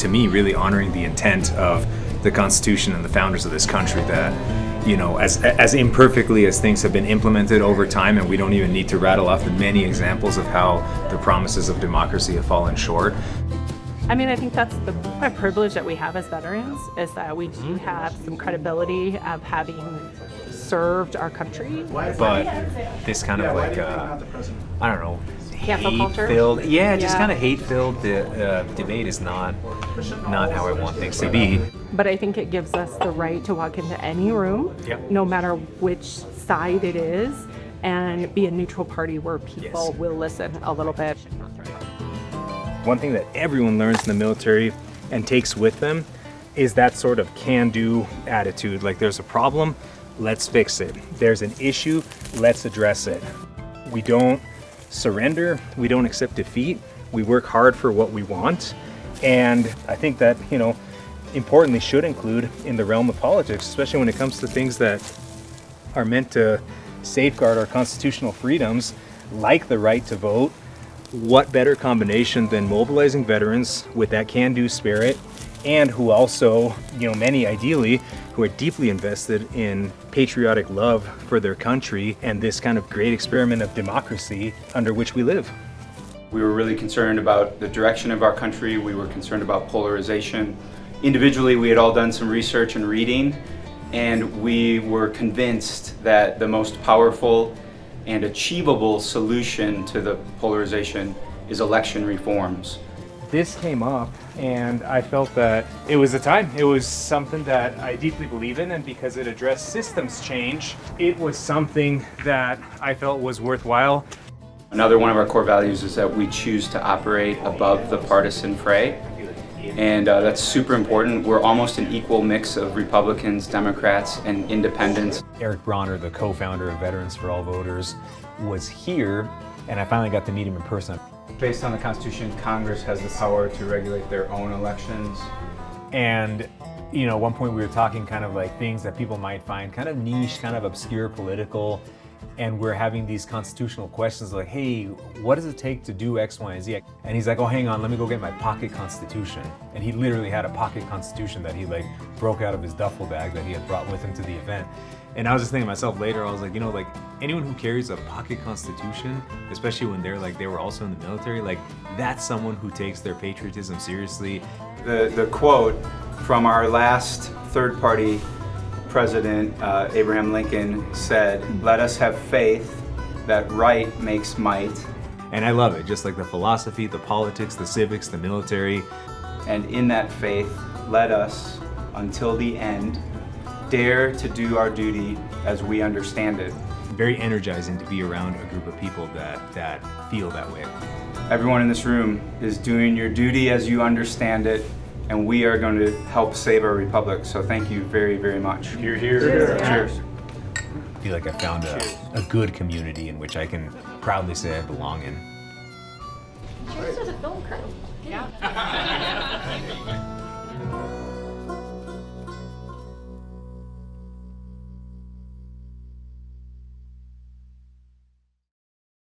to me, really honoring the intent of the Constitution and the founders of this country, that, you know, as imperfectly as things have been implemented over time, and we don't even need to rattle off the many examples of how the promises of democracy have fallen short. I mean, I think that's the privilege that we have as veterans, is that we do have some credibility of having served our country. But this kind of like, I don't know, Cancel culture? hate-filled, just kind of hate-filled debate is not how I want things to be. But I think it gives us the right to walk into any room, no matter which side it is, and be a neutral party where people will listen a little bit. One thing that everyone learns in the military and takes with them is that sort of can-do attitude. Like, there's a problem, let's fix it. There's an issue, let's address it. We don't surrender, we don't accept defeat, we work hard for what we want. And I think that, you know, importantly should include in the realm of politics, especially when it comes to things that are meant to safeguard our constitutional freedoms, like the right to vote. What better combination than mobilizing veterans with that can-do spirit, and who also, you know, many ideally, who are deeply invested in patriotic love for their country and this kind of great experiment of democracy under which we live. We were really concerned about the direction of our country. We were concerned about polarization. Individually, we had all done some research and reading, and we were convinced that the most powerful and achievable solution to the polarization is election reforms. This came up, and I felt that it was the time. It was something that I deeply believe in, and because it addressed systems change, it was something that I felt was worthwhile. Another one of our core values is that we choose to operate above the partisan fray, and that's super important. We're almost an equal mix of Republicans, Democrats, and independents. Eric Bronner, the co-founder of Veterans for All Voters, was here, and I finally got to meet him in person. Based on the Constitution, Congress has the power to regulate their own elections. And, you know, at one point we were talking kind of like things that people might find kind of niche, kind of obscure, political, and we're having these constitutional questions like, hey, what does it take to do X, Y, and Z? And he's like, oh, hang on, let me go get my pocket constitution. And he literally had a pocket constitution that he like broke out of his duffel bag that he had brought with him to the event. And I was just thinking to myself later, I was like, you know, like anyone who carries a pocket constitution, especially when they were also in the military, like that's someone who takes their patriotism seriously. The quote from our last third-party president, Abraham Lincoln, said, "Let us have faith that right makes might." And I love it, just like the philosophy, the politics, the civics, the military. And in that faith, let us, until the end, dare to do our duty as we understand it. Very energizing to be around a group of people that feel that way. Everyone in this room is doing your duty as you understand it, and we are going to help save our republic. So thank you very, very much. Hear, hear. Cheers. Cheers. I feel like I found a good community in which I can proudly say I belong in. Cheers to the film crew. Yeah.